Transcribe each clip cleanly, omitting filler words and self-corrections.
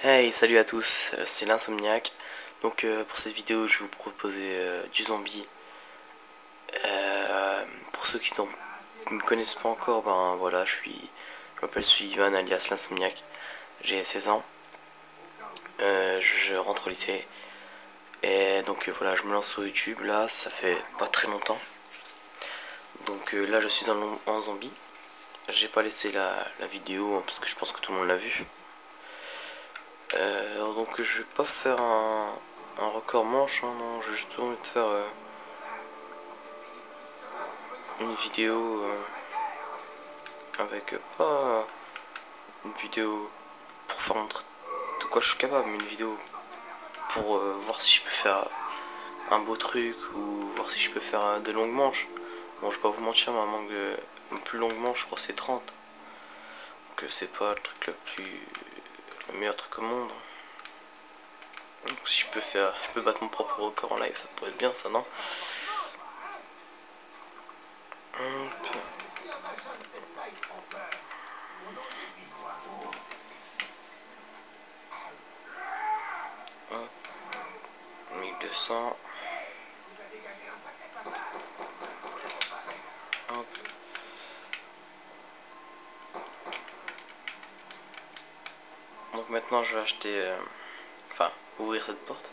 Hey, salut à tous, c'est l'Insomniac. Donc pour cette vidéo, je vais vous proposer du zombie. Pour ceux qui ne me connaissent pas encore, ben voilà, je m'appelle Sullivan alias l'Insomniac. J'ai 16 ans. Je rentre au lycée. Et donc voilà, je me lance sur YouTube. Là, ça fait pas très longtemps. Donc là, je suis en zombie. J'ai pas laissé la vidéo hein, parce que je pense que tout le monde l'a vu. Donc je vais pas faire un record manche, hein, non, j'ai juste envie de faire une vidéo avec pas une vidéo pour faire montrer de quoi je suis capable, mais une vidéo pour voir si je peux faire un beau truc ou voir si je peux faire de longues manches. Bon, je vais pas vous mentir, ma plus longue manche, je crois, c'est 30. Donc c'est pas le truc le meilleur truc au monde. Donc si je peux battre mon propre record en live, ça pourrait être bien, ça, non? Hop, 1200. Hop. Donc maintenant je vais acheter, enfin ouvrir cette porte,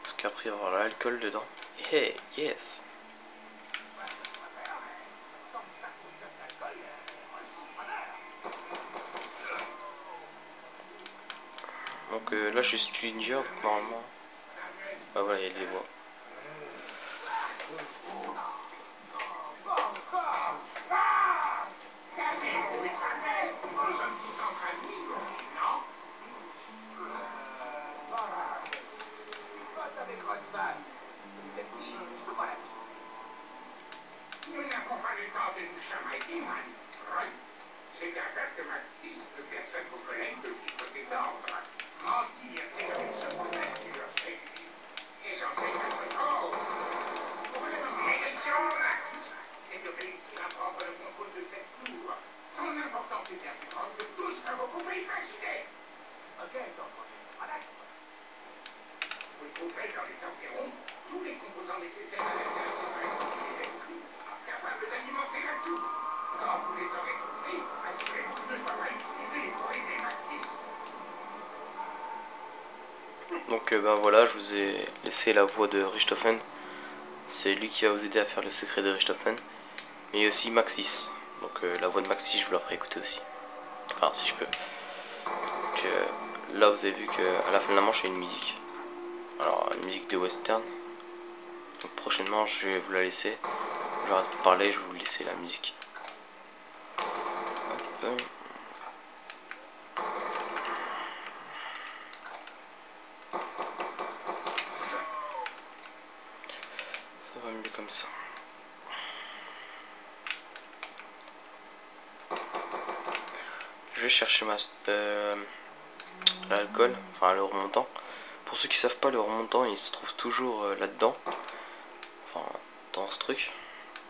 parce qu'après il va y avoir l'alcool dedans. Hey, yes. Donc là je suis studio, donc normalement, bah voilà, il y a des voix. Nous n'avons pas le temps de nous chamailler, Manfred. C'est bien fait que Maxis ne personne vos collègues de suivre tes ordres. Mentir, c'est comme une seconde nature, et j'en sais quelque chose. Pour le moment, mission Max, c'est de réussir à prendre le contrôle de cette tour. Son importance est bien plus grande que tout ce que vous pouvez imaginer. Ok, donc on est relax. Vous trouverez dans les environs tous les composants nécessaires à l'installation électrique, capable d'alimenter la tour. Quand vous les aurez trouvés, assurez-vous qu'ils ne soient pas utilisés pour aider Maxis. Donc ben voilà, je vous ai laissé la voix de Richthofen. C'est lui qui va vous aider à faire le secret de Richthofen. Mais aussi Maxis. Donc la voix de Maxis, je vous la ferai écouter aussi. Enfin, si je peux. Donc là, vous avez vu qu'à la fin de la manche, il y a une musique. Alors, une musique de western. Donc prochainement, je vais vous la laisser. Je vais arrêter de parler, je vais vous laisser la musique. Hop. Ça va mieux comme ça. Je vais chercher l'alcool, enfin le remontant. Pour ceux qui savent pas, le remontant il se trouve toujours là-dedans, enfin dans ce truc.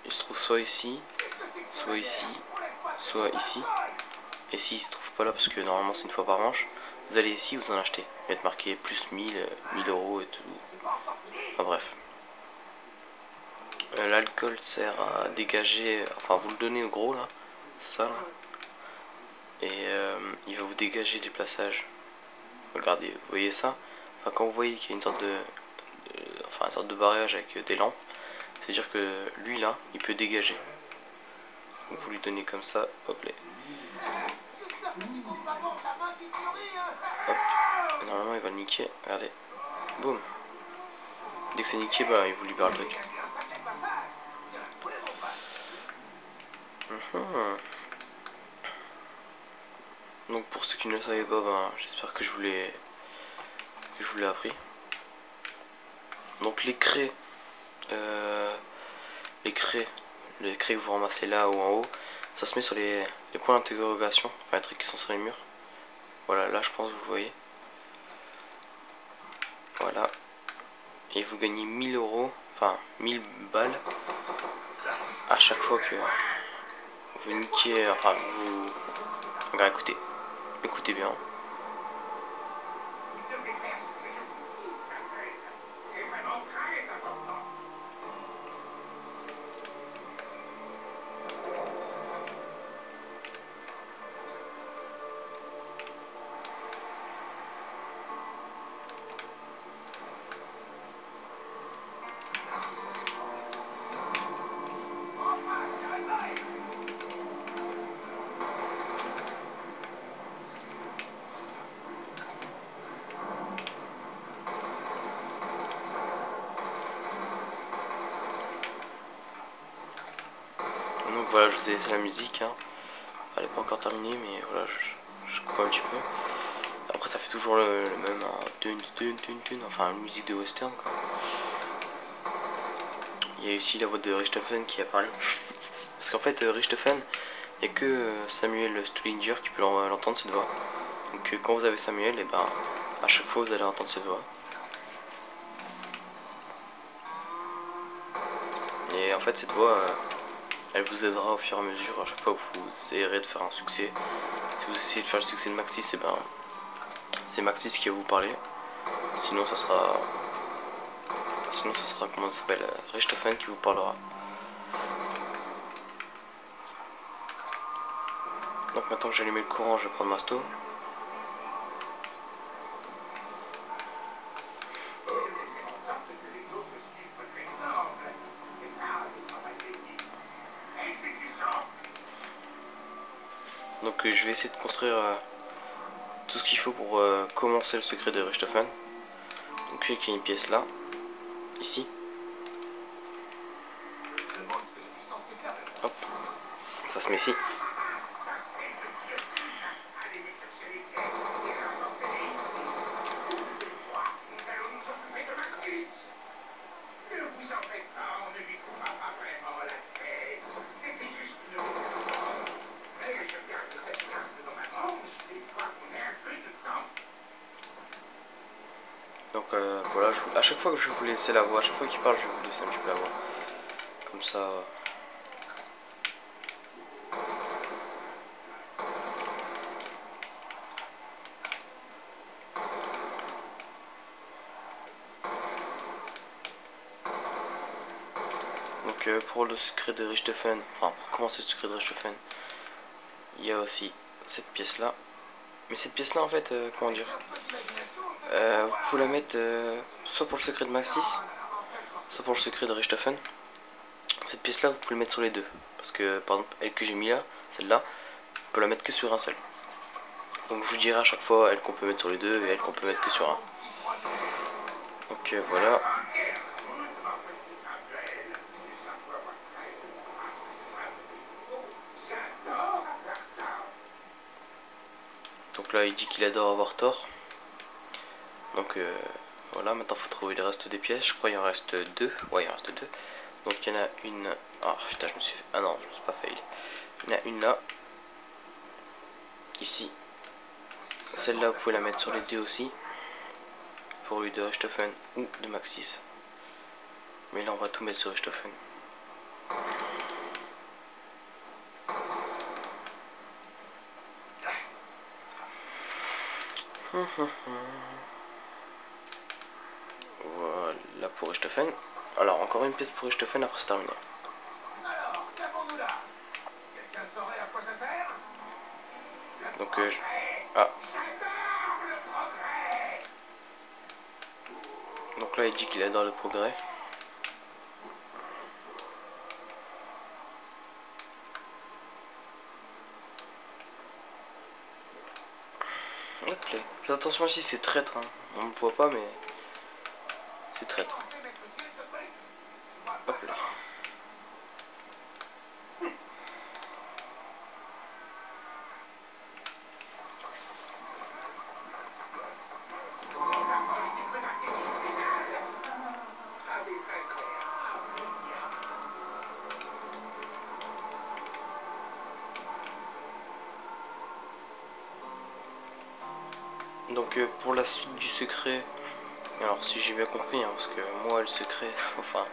Il se trouve soit ici, soit ici, soit ici. Et s'il se trouve pas là, parce que normalement c'est une fois par manche, vous allez ici, vous en achetez. Il va être marqué plus 1000 euros et tout. Enfin bref. L'alcool sert à dégager, enfin vous le donnez au gros là, ça là. Et il va vous dégager des plaçages. Regardez, vous voyez ça? Enfin quand vous voyez qu'il y a une sorte une sorte de barrage avec des lampes, c'est à dire que lui là, il peut dégager. Donc vous lui donnez comme ça, hop là. Hop, et normalement il va le niquer, regardez. Boum. Dès que c'est niqué, bah il vous libère le truc. Donc pour ceux qui ne le savaient pas, ben, j'espère que je vous l'ai appris. Donc les craies, les craies que vous ramassez là ou en haut, ça se met sur les points d'interrogation, enfin les trucs qui sont sur les murs. Voilà, là je pense que vous le voyez. Voilà. Et vous gagnez 1000 euros, enfin 1000 balles à chaque fois que vous niquez, enfin vous... Regarde, écoutez bien. voilà, je vous ai laissé la musique, hein. Elle n'est pas encore terminée, mais voilà, je coupe un petit peu. Après, ça fait toujours le même, hein. Enfin, une musique de western, quoi. Il y a aussi la voix de Richthofen qui apparaît. Parce qu'en fait, Richthofen, il n'y a que Samuel Stullinger qui peut l'entendre cette voix. Donc quand vous avez Samuel, et ben à chaque fois vous allez entendre cette voix. Et en fait cette voix, elle vous aidera au fur et à mesure à chaque fois que vous essayerez de faire un succès. Si vous essayez de faire le succès de Maxis, et ben c'est Maxis qui va vous parler. Sinon ça sera comment ça s'appelle, Richthofen qui vous parlera. Donc maintenant que j'ai allumé le courant, je vais prendre Masto. Donc je vais essayer de construire tout ce qu'il faut pour commencer le secret de Richthofen. Donc je sais qu'il y a une pièce là, ici. Hop, ça se met ici. Donc voilà, à chaque fois que je vais vous laisser la voix, à chaque fois qu'il parle, je vais vous laisser un petit peu la voix. Comme ça. Donc pour le secret de Richthofen, enfin pour commencer le secret de Richthofen, il y a aussi cette pièce là. Mais cette pièce là en fait, comment dire, vous pouvez la mettre soit pour le secret de Maxis, soit pour le secret de Richthofen. Cette pièce là vous pouvez le mettre sur les deux. Parce que par exemple elle que j'ai mis là, celle-là, on peut la mettre que sur un seul. Donc je vous dirai à chaque fois elle qu'on peut mettre sur les deux et elle qu'on peut mettre que sur un. Donc voilà. Donc là il dit qu'il adore avoir tort. Donc voilà, maintenant il faut trouver le reste des pièces. Je crois qu'il en reste deux. Ouais, il en reste deux. Donc il y en a une. Ah putain, je me suis fait. Ah non, je me suis pas fail. Il y en a une là. Ici. Celle-là, vous pouvez la mettre sur les deux aussi. Pour lui de Richthofen ou de Maxis. Mais là, on va tout mettre sur Richthofen. Voilà pour Richthofen. Alors, encore une pièce pour Richthofen, après c'est terminé. Alors, qu'avons-nous là? Quelqu'un saurait à quoi ça sert? Donc, ah. Donc là, il dit qu'il adore le progrès. Ok. Faites attention ici, c'est traître. Hein. On ne voit pas, mais c'est traître. Hop là. Donc pour la suite du secret, alors si j'ai bien compris, hein, parce que moi le secret, enfin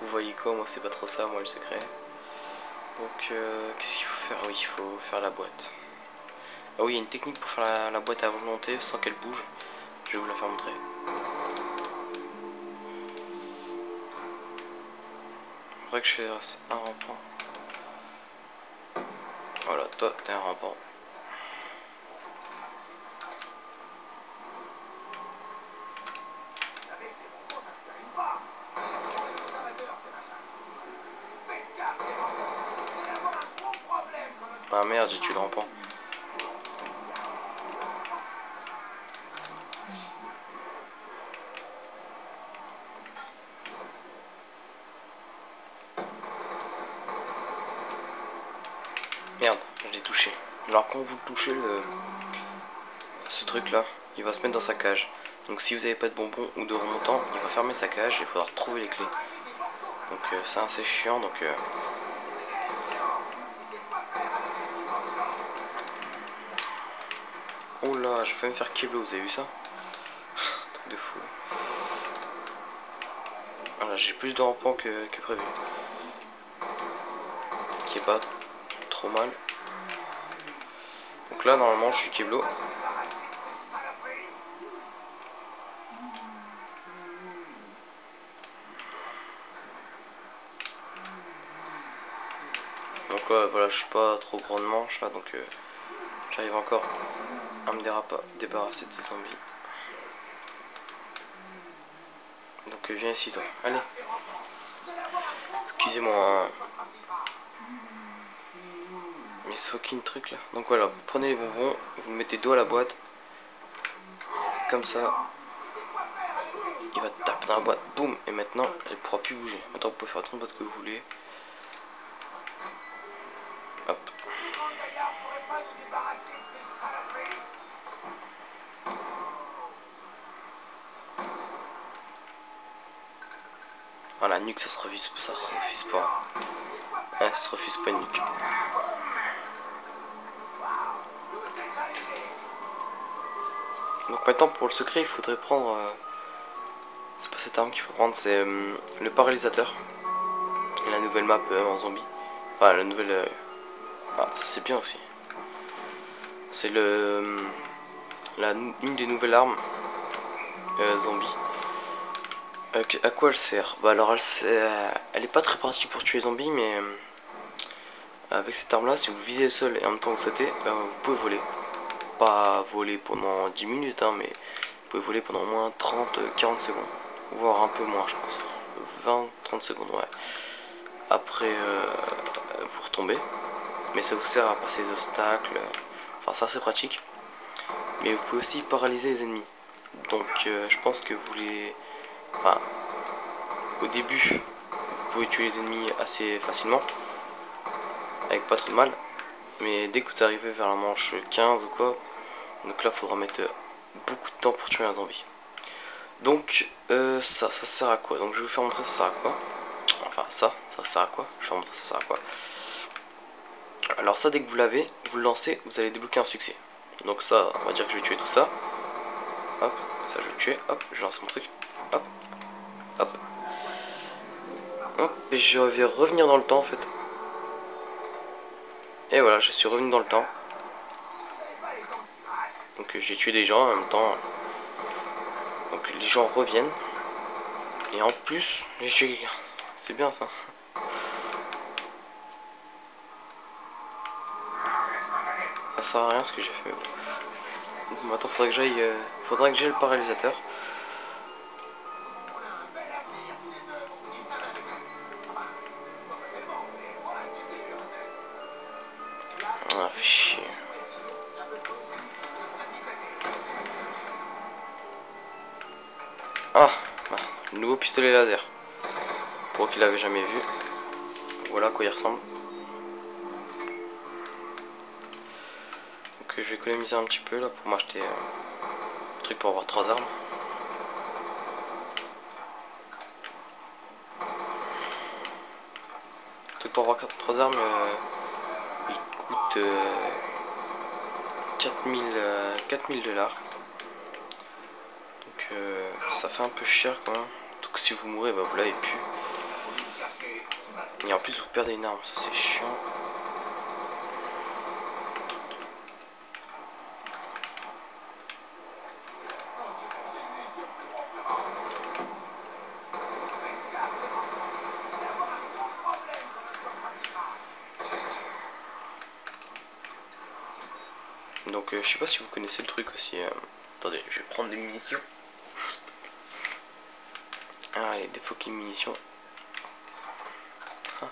vous voyez quoi, moi c'est pas trop ça, moi le secret. Donc qu'est-ce qu'il faut faire? Oui, il faut faire la boîte. Ah oui, il y a une technique pour faire la boîte à volonté sans qu'elle bouge. Je vais vous la faire montrer. Il faudrait que je fasse un rampant. Voilà, toi t'es un rampant. Ah merde, j'ai tué le rampant. Je l'ai touché. Alors quand vous touchez ce truc là, il va se mettre dans sa cage. Donc si vous n'avez pas de bonbons ou de remontant, il va fermer sa cage et il faudra retrouver les clés. Donc c'est assez chiant. Donc oh là, j'ai failli me faire keblo, vous avez vu ça? Truc de fou. Voilà, j'ai plus de rampants que prévu. Qui est pas trop mal. Donc là normalement je suis keblo. Donc là voilà, je suis pas trop grande manche là, donc j'arrive encore à me débarrasser de ces zombies. Donc viens ici toi, allez. Excusez-moi, hein. Mais ce fucking truc là. Donc voilà, vous prenez les bonbons, vous mettez dos à la boîte. Comme ça. Il va taper dans la boîte, boum, et maintenant elle ne pourra plus bouger. Maintenant vous pouvez faire autant de boîtes que vous voulez. Hop. Voilà, nuque ça se refuse pas. Ouais, ça se refuse pas nuque. Donc maintenant pour le secret il faudrait prendre... c'est pas cette arme qu'il faut prendre, c'est le paralysateur. La nouvelle map en zombie. Enfin la nouvelle... Ah ça c'est bien aussi. C'est une des nouvelles armes zombie. À quoi elle sert? Bah alors elle est pas très pratique pour tuer les zombies, mais avec cette arme là, si vous visez le sol et en même temps vous sautez, vous pouvez voler. Pas voler pendant 10 minutes, hein, mais vous pouvez voler pendant au moins 30-40 secondes. Voire un peu moins je pense. 20-30 secondes, ouais. Après vous retombez. Mais ça vous sert à passer les obstacles. Enfin c'est assez pratique. Mais vous pouvez aussi paralyser les ennemis. Donc je pense que vous les... Enfin, au début, vous pouvez tuer les ennemis assez facilement, avec pas trop de mal. Mais dès que vous arrivez vers la manche 15 ou quoi, donc là il faudra mettre beaucoup de temps pour tuer un zombie. Donc ça sert à quoi? Donc je vais vous faire montrer ça sert à quoi. Enfin ça sert à quoi? Je vais vous montrer ça sert à quoi. Alors ça, dès que vous l'avez, vous le lancez, vous allez débloquer un succès. Donc ça, on va dire que je vais tuer tout ça. Hop, ça je vais le tuer, hop, je lance mon truc. Hop, hop. Hop, et je vais revenir dans le temps en fait. Et voilà, je suis revenu dans le temps. Donc j'ai tué des gens en même temps. Donc les gens reviennent. Et en plus, j'ai tué quelqu'un. C'est bien ça. Ça sert à rien ce que j'ai fait. Donc maintenant faudrait que j'aille le paralysateur. Ah, fait chier. Ah, le nouveau pistolet laser. Pour qu'il l'avait jamais vu. Voilà à quoi il ressemble. Donc je vais économiser un petit peu là pour m'acheter un truc pour avoir 3 armes. Tout pour avoir 3 armes, il coûte 4000 $. Donc ça fait un peu cher quand même. Donc si vous mourrez, bah vous l'avez plus. Et en plus vous perdez une arme, ça c'est chiant. Donc je sais pas si vous connaissez le truc aussi. Attendez, je vais prendre des munitions. Ah, allez, des fucking munitions. Ah,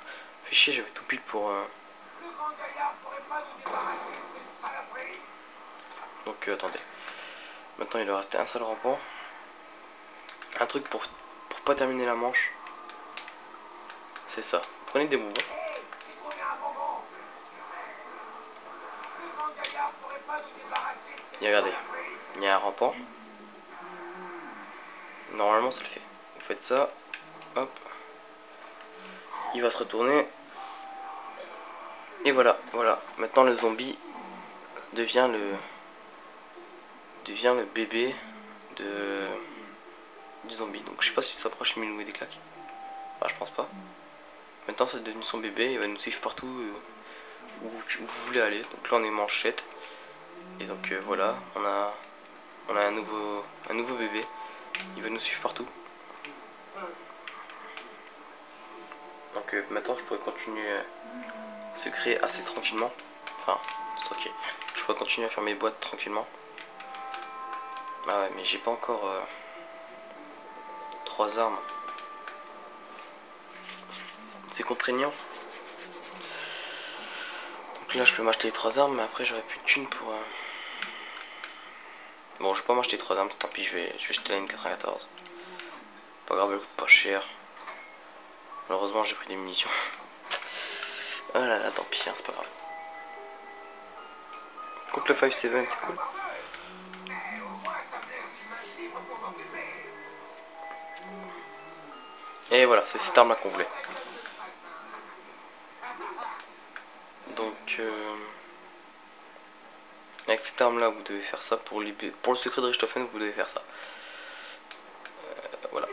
fait chier, j'avais tout pile pour... Donc attendez. Maintenant il doit rester un seul rampant. Un truc pour pas terminer la manche. C'est ça. Vous prenez des bonbons. Et regardez, il y a un rampant. Normalement ça le fait. Vous faites ça, hop. Il va se retourner. Et voilà, voilà. Maintenant le zombie devient le bébé du zombie. Donc je sais pas si ça s'approche, mais il nous met des claques. Enfin, je pense pas. Maintenant c'est devenu son bébé, il va nous suivre partout où vous voulez aller. Donc là on est manchette. Et donc voilà, on a un nouveau bébé. Il va nous suivre partout. Donc maintenant je pourrais continuer à se créer assez tranquillement. Enfin, c'est ok. Je pourrais continuer à faire mes boîtes tranquillement. Ah ouais, mais j'ai pas encore 3 armes. C'est contraignant. Donc là je peux m'acheter les 3 armes, mais après j'aurai plus de thunes pour... Bon, je vais pas m'acheter 3 armes, tant pis, je vais jeter la M94. Pas grave, elle coûte pas cher. Malheureusement j'ai pris des munitions. Oh là là, tant pis, hein, c'est pas grave. Contre le 5-7, c'est cool. Et voilà, c'est cette arme là qu'on voulait. Donc avec cette arme là vous devez faire ça pour le secret de Richthofen, vous devez faire ça. Voilà.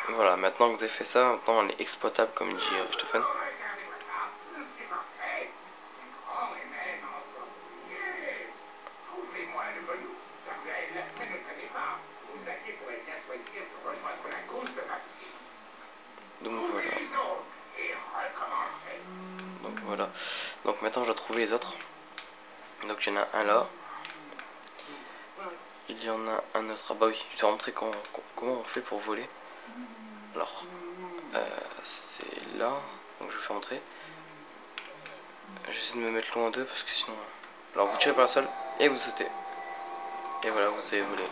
Voilà, maintenant que vous avez fait ça, maintenant elle est exploitable comme dit Richthofen. Donc voilà. Donc voilà. Donc maintenant je dois trouver les autres. Donc il y en a un là. Il y en a un autre. Ah bah oui, je vais montrer comment on fait pour voler. Alors, c'est là. Donc je vais faire montrer. J'essaie de me mettre loin d'eux parce que sinon... Alors vous tirez par la sol et vous sautez. Et voilà, vous avez volé.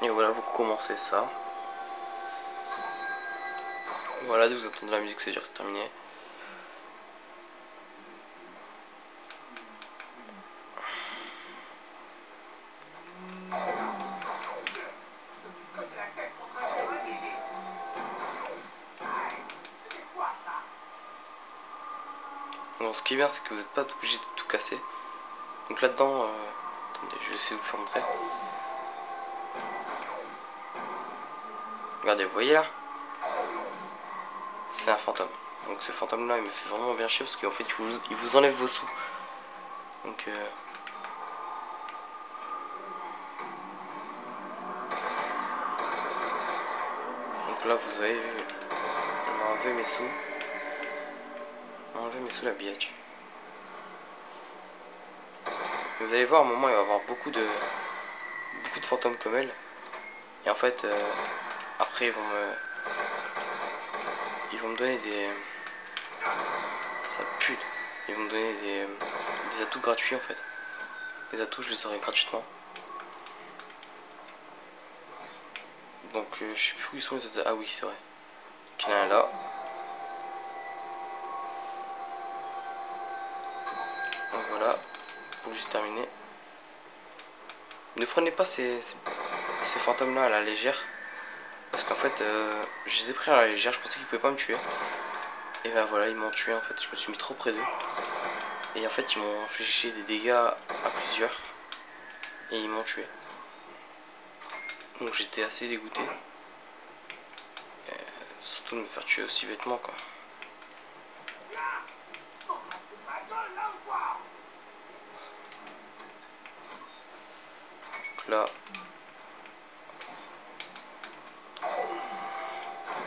Et voilà, vous commencez ça. Voilà, dès que vous entendez la musique, c'est dire que c'est terminé. Bon, ce qui est bien, c'est que vous n'êtes pas obligé de tout casser. Donc là-dedans, attendez, je vais essayer de vous faire montrer. Regardez, vous voyez là? C'est un fantôme. Donc ce fantôme là il me fait vraiment bien chier parce qu'en fait il vous enlève vos sous. Donc là vous avez vu, il m'a enlevé mes sous. Il m'a enlevé mes sous la billette. Vous allez voir, à un moment il va y avoir beaucoup de fantômes comme elle. Et en fait après ils vont me donner des... Ça pue. Ils vont me donner des atouts gratuits en fait. Les atouts je les aurai gratuitement. Donc je sais plus où ils sont les atouts. Ah oui c'est vrai. Donc il y en a un là. Donc voilà. Pour juste terminer. Ne prenez pas ces fantômes là à la légère. Parce qu'en fait je les ai pris à la légère. Je pensais qu'ils pouvaient pas me tuer. Et ben voilà, ils m'ont tué en fait. Je me suis mis trop près d'eux. Et en fait ils m'ont infligé des dégâts à plusieurs. Et ils m'ont tué. Donc j'étais assez dégoûté. Surtout de me faire tuer aussi bêtement quoi. Donc là.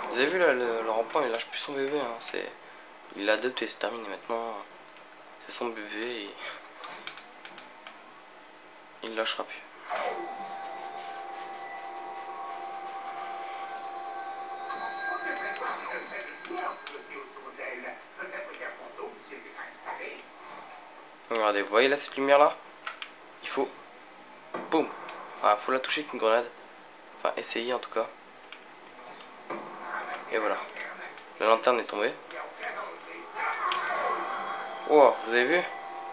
Vous avez vu là le rampant il lâche plus son bébé hein. Il l'a adopté, c'est terminé maintenant. C'est son bébé et il ne lâchera plus. Regardez, vous voyez là cette lumière là? Il faut... Boum! Ah, faut la toucher avec une grenade. Enfin, essayer en tout cas. Et voilà. La lanterne est tombée. Wow, vous avez vu?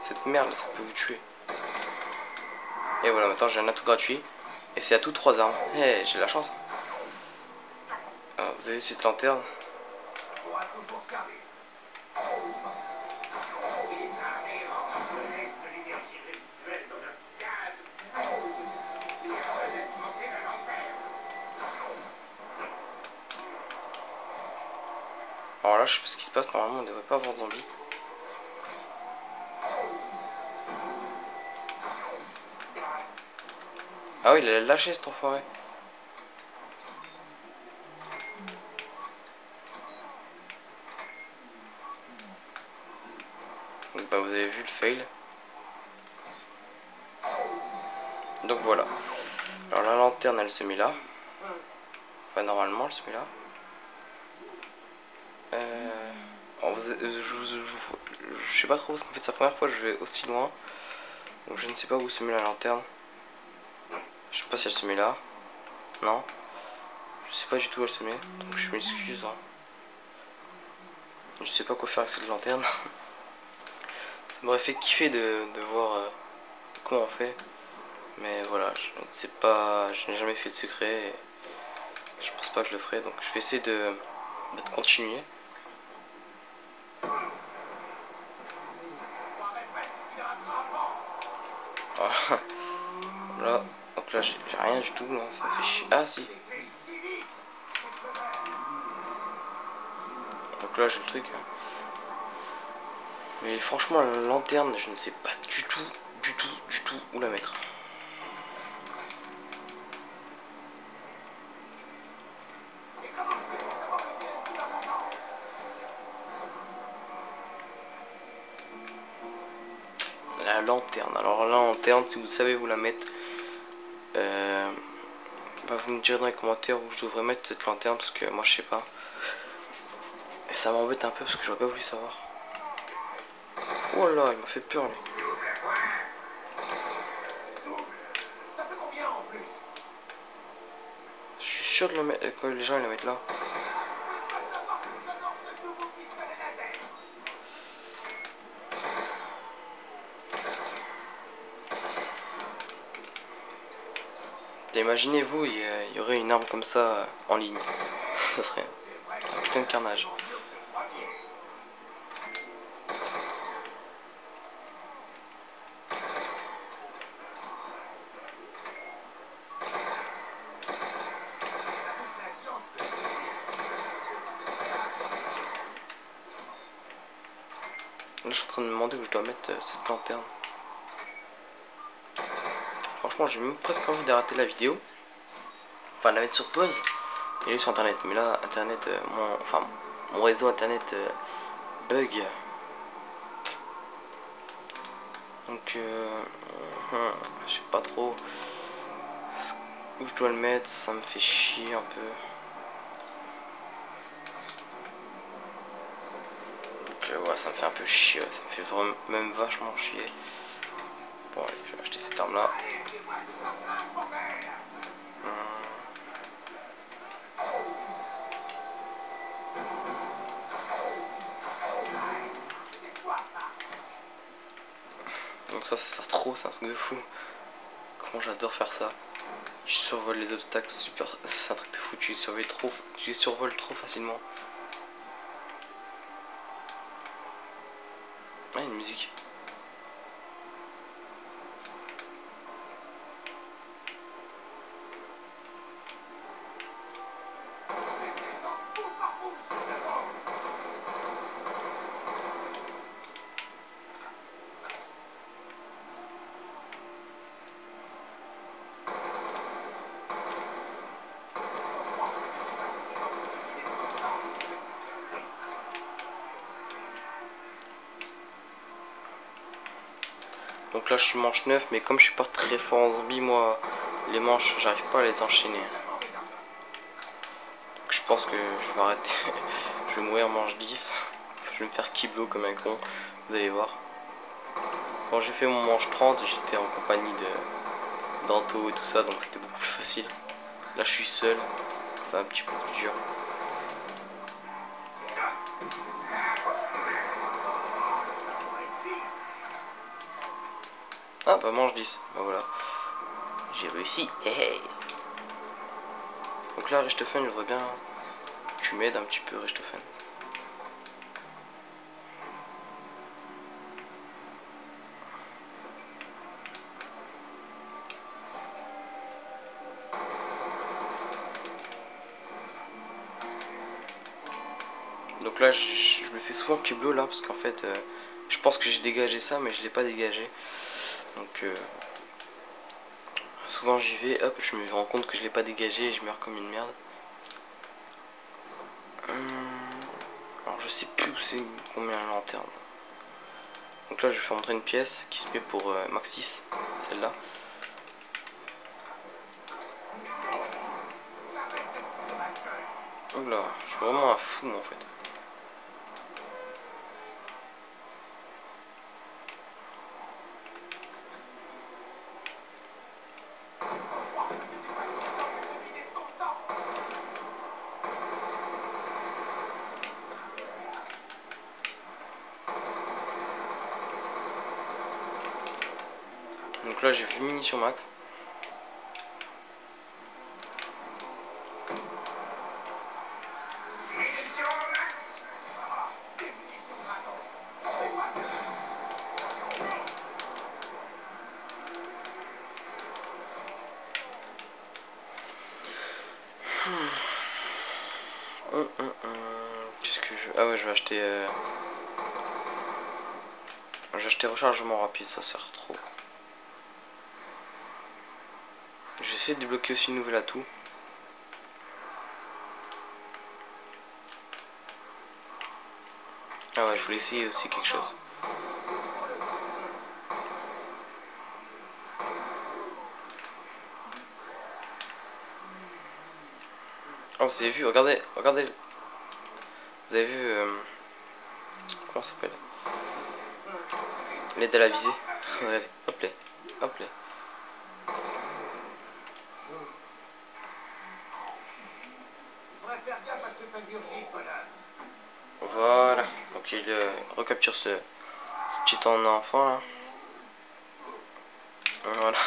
Cette merde, ça peut vous tuer. Et voilà, maintenant j'ai un atout gratuit. Et c'est à tout 3 armes. Eh, hey, j'ai la chance. Alors, vous avez vu cette lanterne? Alors là, je sais pas ce qui se passe. Normalement, on devrait pas avoir de zombies. Ah oui, il a lâché cet enfoiré. Donc, bah, vous avez vu le fail. Donc voilà. Alors la lanterne, elle se met là. Enfin, normalement, elle se met là. Je sais pas trop parce qu'en fait, c'est la première fois que je vais aussi loin. Donc je ne sais pas où se met la lanterne. Je sais pas si elle se met là. Non. Je sais pas du tout où elle se met. Donc je m'excuse. Hein. Je sais pas quoi faire avec cette lanterne. Ça m'aurait fait kiffer de voir comment on fait. Mais voilà, je ne sais pas. Je n'ai jamais fait de secret. Et je pense pas que je le ferai. Donc je vais essayer de continuer. Voilà. Là, donc là j'ai rien du tout. Non, ça me fait chier. Ah si. Donc là j'ai le truc. Hein. Mais franchement la lanterne, je ne sais pas du tout où la mettre. La lanterne. Alors la lanterne, si vous savez vous la mettre, bah vous me direz dans les commentaires où je devrais mettre cette lanterne parce que moi je sais pas. Et ça m'embête un peu parce que j'aurais pas voulu savoir. Oh là, il m'a fait peur lui. Je suis sûr de le mettre, que les gens ils la mettent là. Imaginez-vous, il y aurait une arme comme ça en ligne. Ça serait un putain de carnage. Là, je suis en train de me demander où je dois mettre cette lanterne. Franchement, j'ai même presque envie d'arrêter la vidéo. Enfin, la mettre sur pause et aller sur internet. Mais là, internet, mon réseau internet bug. Donc, je sais pas trop où je dois le mettre. Ça me fait chier un peu. Donc, ouais, ça me fait un peu chier. Ça me fait vraiment, même vachement chier. Bon, allez, je vais acheter cette arme là. Donc ça sert trop, c'est un truc de fou. Comment j'adore faire ça. Je survole les obstacles super, c'est un truc de fou. Tu les survoles trop facilement. Ah, une musique. Donc là je suis manche 9, mais comme je suis pas très fort en zombie, moi les manches j'arrive pas à les enchaîner. Donc je pense que je vais arrêter. Je vais mourir manche 10. Je vais me faire kiblo comme un con. Vous allez voir. Quand j'ai fait mon manche 30, j'étais en compagnie d'Anto et tout ça, donc c'était beaucoup plus facile. Là je suis seul, c'est un petit peu plus dur. Ah bah mange 10, bah voilà. J'ai réussi, hey, hey. Donc là Richthofen, je voudrais bien que tu m'aides un petit peu Richthofen. Donc là je me fais souvent Kiblo là parce qu'en fait je pense que j'ai dégagé ça mais je l'ai pas dégagé. Donc souvent j'y vais, hop, je me rends compte que je l'ai pas dégagé et je meurs comme une merde. Alors je sais plus où c'est combien la lanterne. Donc là je vais faire entrer une pièce qui se met pour max 6, celle-là. Donc là, je suis vraiment un fou en fait. Donc là j'ai vu munitions max. Qu'est-ce que je... Ah ouais, je vais acheter... J'ai acheté rechargement rapide, ça sert trop. J'essaie de débloquer aussi une nouvelle atout. Ah ouais, je voulais essayer aussi quelque chose. Oh, vous avez vu, regardez, regardez. Vous avez vu... comment ça s'appelle? L'aide à la visée. Regardez, hop là, hop là. Voilà, donc il recapture ce petit enfant là. Voilà.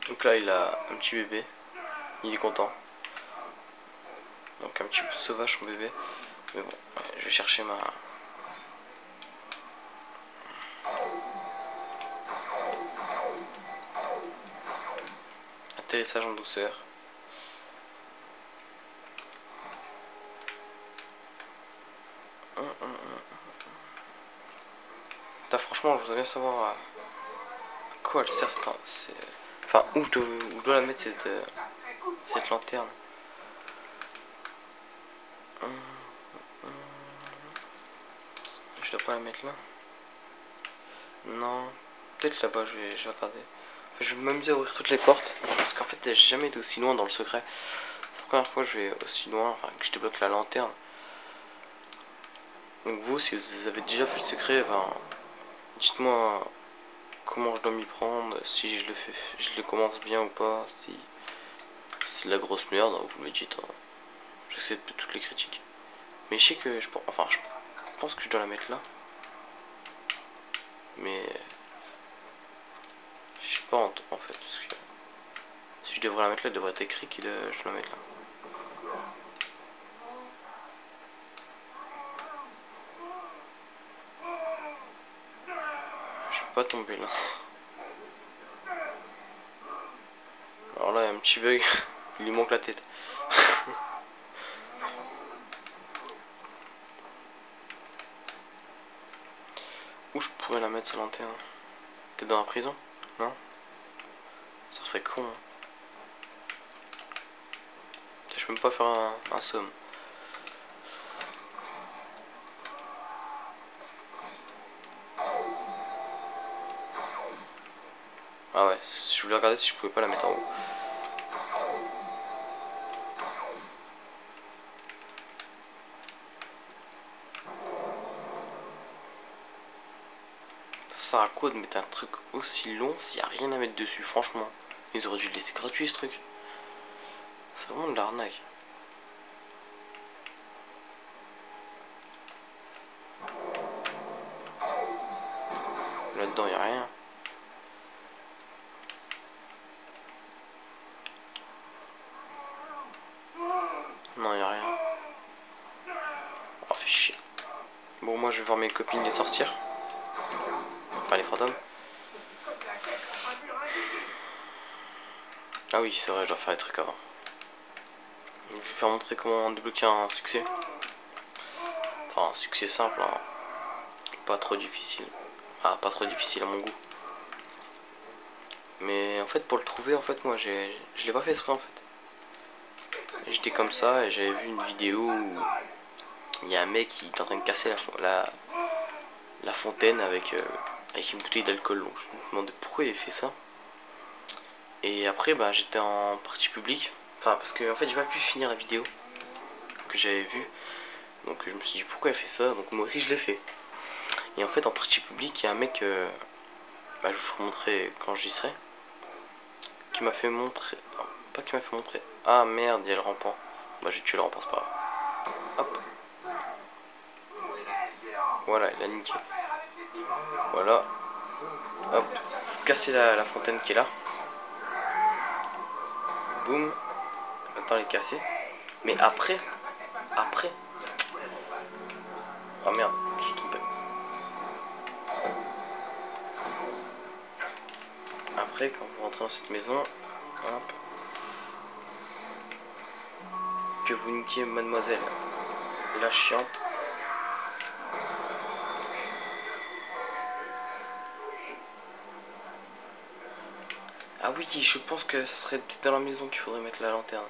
Donc là il a un petit bébé, il est content. Donc un petit peu sauvage son bébé. Mais bon, je vais chercher ma... atterrissage en douceur. Putain, franchement, je voudrais bien savoir à quoi elle sert cette... Enfin, où je dois la mettre cette lanterne. Je dois pas la mettre là. Non. Peut-être là-bas, je vais regarder. Enfin, je vais m'amuser à ouvrir toutes les portes. Parce qu'en fait, j'ai jamais été aussi loin dans le secret. C'est la première fois que je vais aussi loin, enfin, que je débloque la lanterne. Donc vous, si vous avez déjà fait le secret, ben, dites-moi comment je dois m'y prendre, si je le fais, je le commence bien ou pas, si c'est de la grosse merde, vous me dites. Hein. J'accepte toutes les critiques. Mais je sais que je pense que je dois la mettre là. Mais je sais pas en fait. Parce que si je devrais la mettre là, il devrait être écrit que je dois la mettre là. Je peux pas tomber là. Alors là, il y a un petit bug. Il lui manque la tête. Où je pourrais la mettre sa lanterne? Peut-être dans la prison? Non? Ça ferait con. Hein. Je peux même pas faire un somme. Ah ouais, je voulais regarder si je pouvais pas la mettre en haut. sert à quoi de mettre un truc aussi long s'il n'y a rien à mettre dessus, franchement. Ils auraient dû le laisser gratuit ce truc. C'est vraiment de l'arnaque. Là-dedans, il n'y a rien. Non, il n'y a rien. Oh, fait chier. Bon, moi, je vais voir mes copines les sortir. Enfin, les fantômes. Ah oui, c'est vrai, je dois faire des trucs avant. Je vais vous faire montrer comment débloquer un succès. Enfin, un succès simple, hein. Pas trop difficile. Enfin, pas trop difficile à mon goût. Mais en fait, pour le trouver, en fait, moi, je l'ai pas fait exprès, en fait. J'étais comme ça et j'avais vu une vidéo où il y a un mec qui est en train de casser la fontaine avec une bouteille d'alcool. Donc je me demandais pourquoi il avait fait ça. Et après, bah, j'étais en partie publique. Enfin, parce que en fait, j'ai pas pu finir la vidéo que j'avais vue. Donc je me suis dit pourquoi il fait ça. Donc moi aussi, je l'ai fait. Et en fait, en partie publique, il y a un mec, bah, je vous ferai montrer quand j'y serai, qui m'a fait montrer. Non, pas qui m'a fait montrer. Ah merde, il y a le rampant. Bah, je vais tuer le rampant, c'est pas grave. Hop. Voilà, il a niqué. Voilà. Hop. Faut casser la fontaine qui est là. Boum. Attends, elle est cassée. Mais après. Oh merde, je suis trompé. Après, quand vous rentrez dans cette maison, hop, que vous niquiez mademoiselle la chiante. Ah oui, je pense que ce serait peut-être dans la maison qu'il faudrait mettre la lanterne.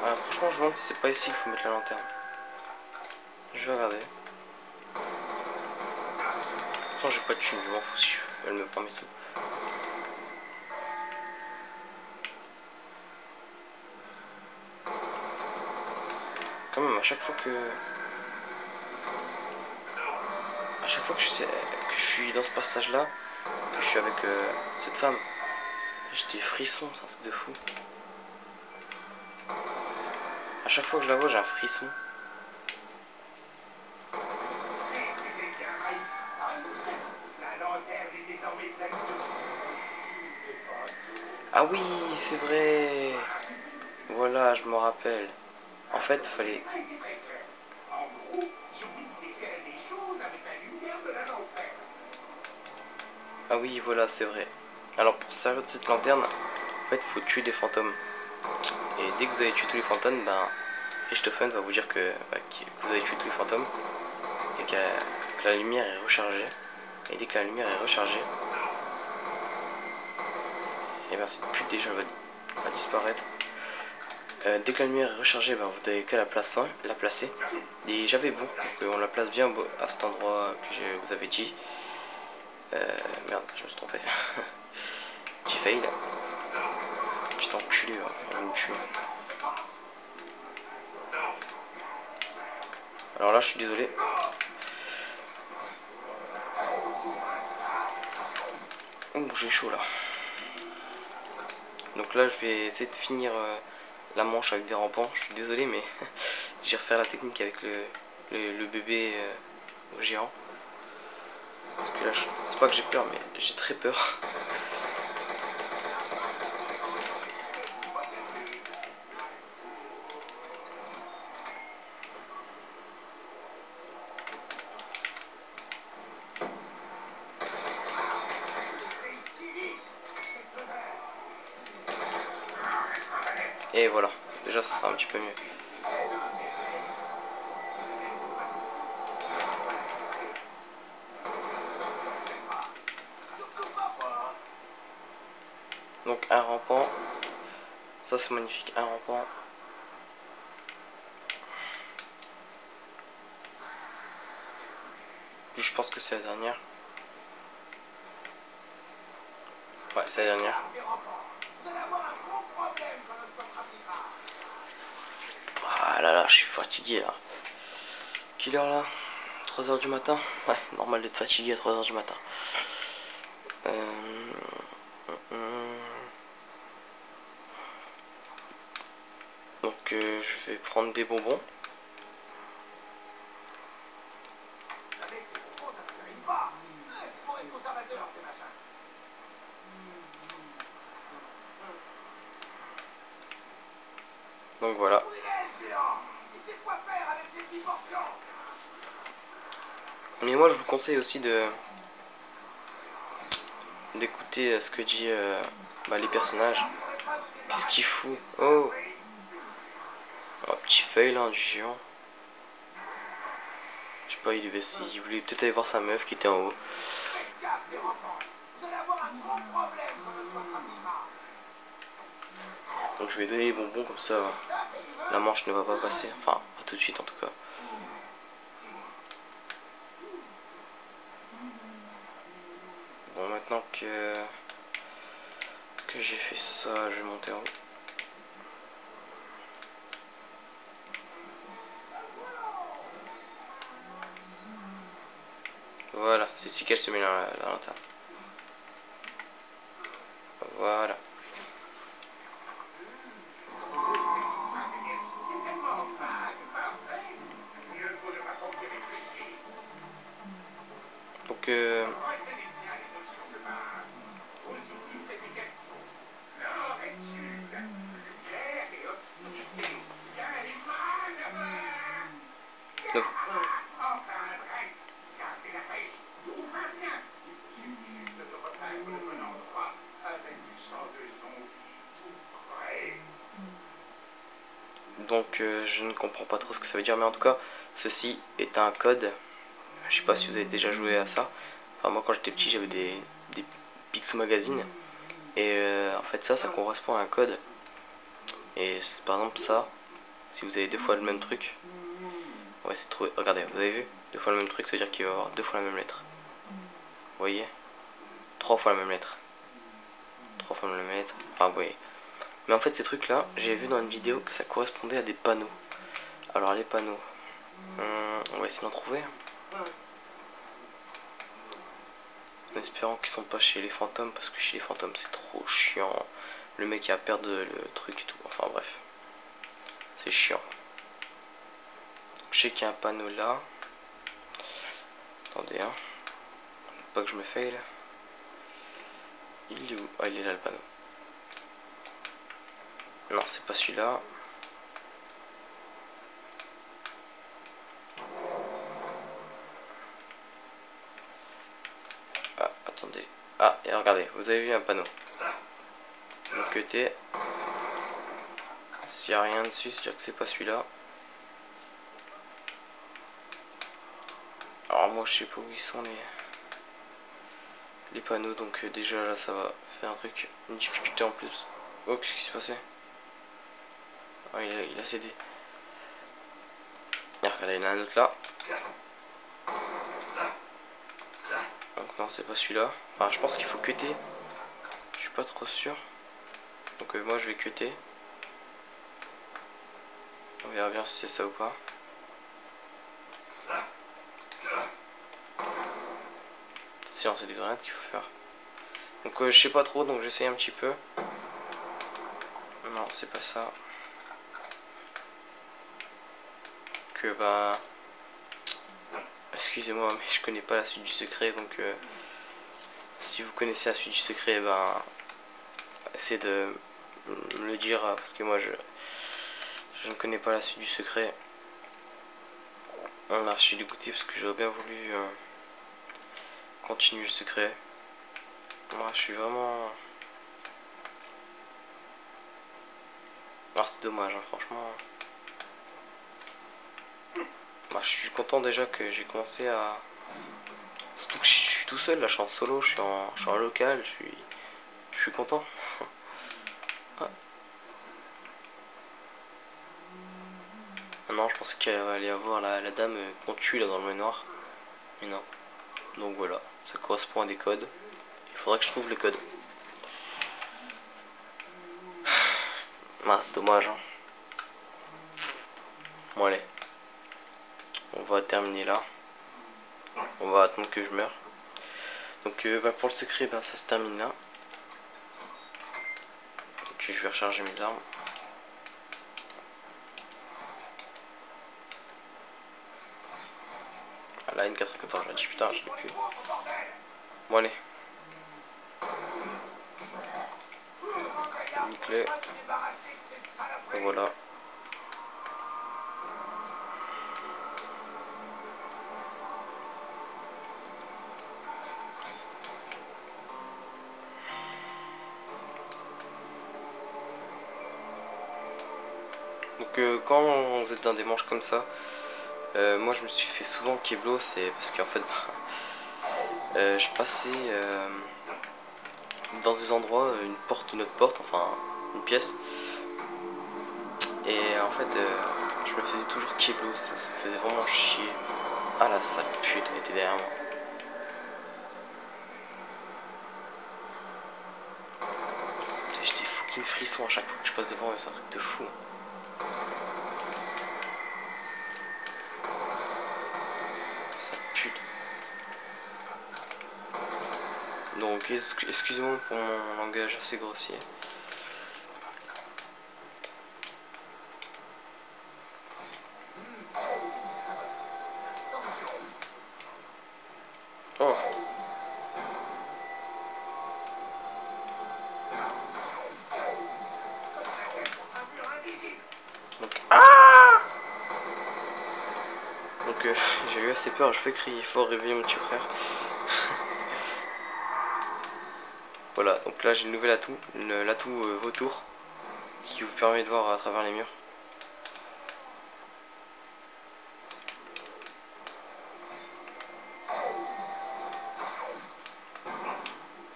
Ah, franchement, je me demande si c'est pas ici qu'il faut mettre la lanterne. Je vais regarder. Pourtant, j'ai pas de thune, je m'en fous si elle me prend mes sous. Quand même, à chaque fois que je suis dans ce passage-là, que je suis avec cette femme, j'ai des frissons, c'est un truc de fou. À chaque fois que je la vois, j'ai un frisson. Ah oui, c'est vrai. Voilà, je me rappelle. En fait, fallait. Ah oui, voilà, c'est vrai. Alors pour se servir de cette lanterne, en fait, il faut tuer des fantômes. Et dès que vous avez tué tous les fantômes, ben, Richthofen va vous dire que vous avez tué tous les fantômes et que la lumière est rechargée. Et dès que la lumière est rechargée, et ben cette pute déjà va disparaître. Dès que la lumière est rechargée, ben, vous n'avez qu'à la placer. Et j'avais bon, donc on la place bien à cet endroit que je vous avais dit. Merde, je me suis trompé. Petit fail. Petit enculé, on va me tuer. Alors là, je suis désolé. Ouh, j'ai chaud là. Donc là, je vais essayer de finir la manche avec des rampants. Je suis désolé, mais j'ai refait la technique avec le bébé géant. Parce que là, c'est pas que j'ai peur, mais j'ai très peur. Et voilà, déjà ça sera un petit peu mieux. Donc un rampant, ça c'est magnifique, un rampant. Je pense que c'est la dernière. Ouais, c'est la dernière. Ah là là, je suis fatigué là. Quelle heure là? 3 h du matin? Ouais, normal d'être fatigué à 3 h du matin. Donc je vais prendre des bonbons. Donc voilà. Mais moi je vous conseille aussi d'écouter ce que dit les personnages. Qu'est-ce qu'il fout? Oh, un petit fail hein, du géant. Je sais pas, il voulait peut-être aller voir sa meuf qui était en haut. Donc je vais donner les bonbons comme ça. La manche ne va pas passer. Enfin, pas tout de suite en tout cas. Bon, maintenant que j'ai fait ça, je vais monter en haut. Voilà, c'est ici qu'elle se met à l'intérieur. Voilà. Donc donc je ne comprends pas trop ce que ça veut dire, mais en tout cas, ceci est un code. Je sais pas si vous avez déjà joué à ça. Enfin, moi quand j'étais petit, j'avais des Picsou Magazine. Et en fait ça correspond à un code. Et par exemple ça, si vous avez deux fois le même truc, on va essayer de trouver. Regardez, vous avez vu? Deux fois le même truc, ça veut dire qu'il va y avoir deux fois la même lettre. Vous voyez? Trois fois la même lettre. Trois fois la même lettre. Enfin, vous voyez. Mais en fait, ces trucs-là, j'ai vu dans une vidéo que ça correspondait à des panneaux. Alors, les panneaux, on va essayer d'en trouver. En espérant qu'ils sont pas chez les fantômes, parce que chez les fantômes, c'est trop chiant. Le mec qui a perdu le truc et tout. Enfin, bref. C'est chiant. Je sais qu'il y a un panneau là. Attendez, hein. Pas que je me fail. Il est où? Ah, il est là le panneau. Non, c'est pas celui-là. Ah, attendez. Ah, et regardez, vous avez vu un panneau. De l'autre côté. S'il n'y a rien dessus, c'est-à-dire que c'est pas celui-là. Alors moi je sais pas où ils sont les panneaux, donc déjà là ça va faire un truc, une difficulté en plus. Oh, qu'est-ce qui s'est passé? Ah, il a cédé. Ah, regardez, il y en a un autre là. Donc non, c'est pas celui-là. Enfin, je pense qu'il faut cutter. Je suis pas trop sûr. Donc moi je vais cutter. On verra bien si c'est ça ou pas. Sinon c'est des grenades qu'il faut faire. Donc je sais pas trop, donc j'essaye un petit peu. Non, c'est pas ça. Que bah... Excusez-moi, mais je connais pas la suite du secret, donc... si vous connaissez la suite du secret, ben... essayez de me le dire, parce que moi je ne connais pas la suite du secret. Là, je suis dégoûté parce que j'aurais bien voulu continuer le secret. Moi, je suis vraiment... c'est dommage, hein, franchement. Moi, je suis content déjà que j'ai commencé à... Surtout que je suis tout seul, là, je suis en solo, je suis en local, je suis content. Ah. Non, je pensais qu'il allait y avoir la dame qu'on tue là dans le manoir. Mais non. Donc voilà, ça correspond à des codes. Il faudra que je trouve les codes. C'est dommage. Hein. Bon allez. On va va terminer là. On va attendre que je meure. Donc bah, pour le secret, bah, ça se termine là. Donc je vais recharger mes armes. Ah là, une 94, j'ai dit putain, je l'ai plus. Bon allez. Nique-les. Voilà. Donc quand vous êtes dans des manches comme ça, moi je me suis fait souvent Keblo, c'est parce qu'en fait je passais dans des endroits, une autre porte, enfin une pièce, et en fait je me faisais toujours Keblo, ça me faisait vraiment chier. Ah la sale pute, elle était derrière moi. J'ai des fucking frissons à chaque fois que je passe devant, c'est un truc de fou. Ça pue. Donc excusez-moi pour mon langage assez grossier. Oh. Donc Donc j'ai eu assez peur, je fais crier fort, réveiller mon petit frère. Voilà, donc là j'ai le nouvel atout, l'atout vautour, qui vous permet de voir à travers les murs.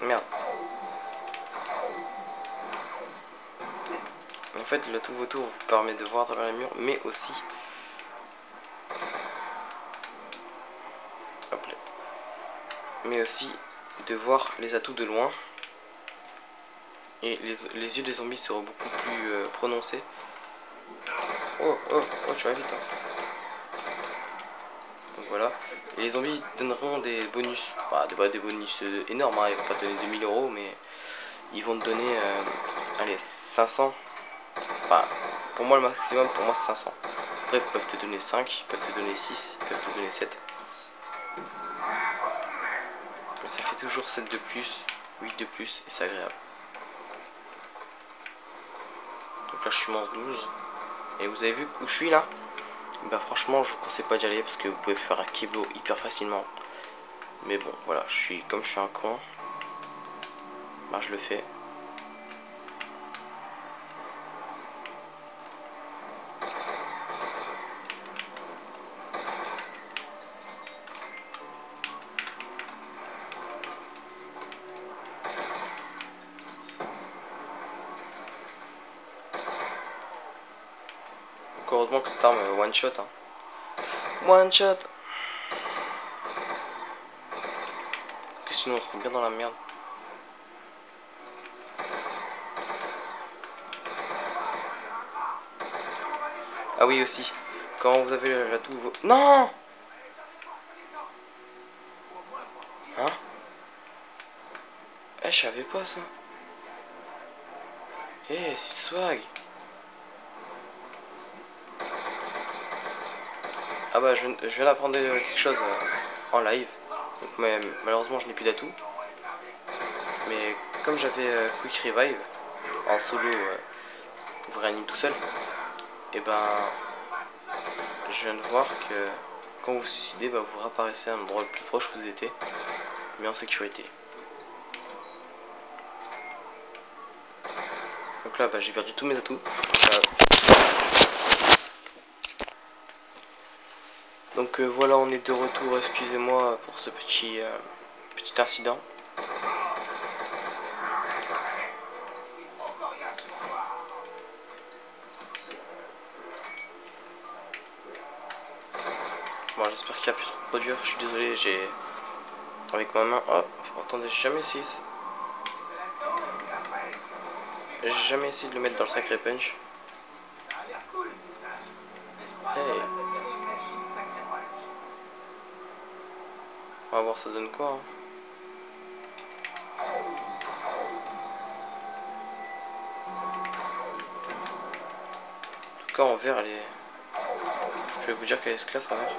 Merde. En fait l'atout vautour vous permet de voir à travers les murs, mais aussi... Hop là. Mais aussi de voir les atouts de loin. Et les yeux des zombies seront beaucoup plus prononcés. Oh, oh, oh, tu vas vite. Hein. Donc voilà. Et les zombies donneront des bonus. Bah, des bonus énormes. Hein. Ils vont pas te donner 2000 euros, mais ils vont te donner allez, 500. Enfin, pour moi, le maximum, pour moi, c'est 500. Après, ils peuvent te donner 5, ils peuvent te donner 6, ils peuvent te donner 7. Mais ça fait toujours 7 de plus, 8 de plus, et c'est agréable. Donc là, je suis manche 12. Et vous avez vu où je suis là? Bah franchement, je vous conseille pas d'y aller parce que vous pouvez faire un keblo hyper facilement. Mais bon, voilà, comme je suis un con, bah je le fais. Donc heureusement que cette arme one shot. Hein. One shot. Que sinon on serait bien dans la merde. Ah oui aussi, quand vous avez l'atout... Non. Hein? Eh, je savais pas ça. Eh, c'est swag. Ah bah je viens d'apprendre quelque chose en live. Donc, mais, malheureusement je n'ai plus d'atout. Mais comme j'avais Quick Revive en solo, vous réanimez tout seul. Et ben je viens de voir que quand vous vous suicidez, bah, vous réapparaissez à un endroit le plus proche où vous étiez, mais en sécurité. Donc là bah, j'ai perdu tous mes atouts. Donc voilà, on est de retour, excusez-moi pour ce petit incident. Bon, j'espère qu'il a pu se reproduire, je suis désolé, j'ai... Avec ma main... Oh, attendez, j'ai jamais essayé ça. J'ai jamais essayé de le mettre dans le sacré punch. Hey. On va voir ça donne quoi. Hein. En tout cas en vert elle est... Je vais vous dire qu'elle est classe en vert.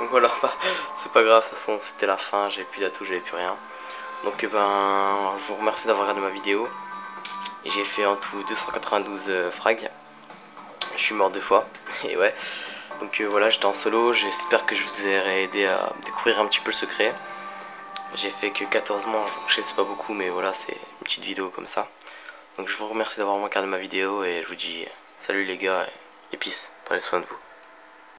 Donc voilà, c'est pas grave, de toute façon c'était la fin, j'avais plus d'atout, j'avais plus rien. Donc ben, je vous remercie d'avoir regardé ma vidéo. J'ai fait en tout 292 frags. Je suis mort 2 fois, et ouais. Donc voilà, j'étais en solo, j'espère que je vous ai aidé à découvrir un petit peu le secret. J'ai fait que 14 manches, donc je sais c'est pas beaucoup, mais voilà, c'est une petite vidéo comme ça. Donc je vous remercie d'avoir regardé ma vidéo, et je vous dis salut les gars, et peace, prenez soin de vous.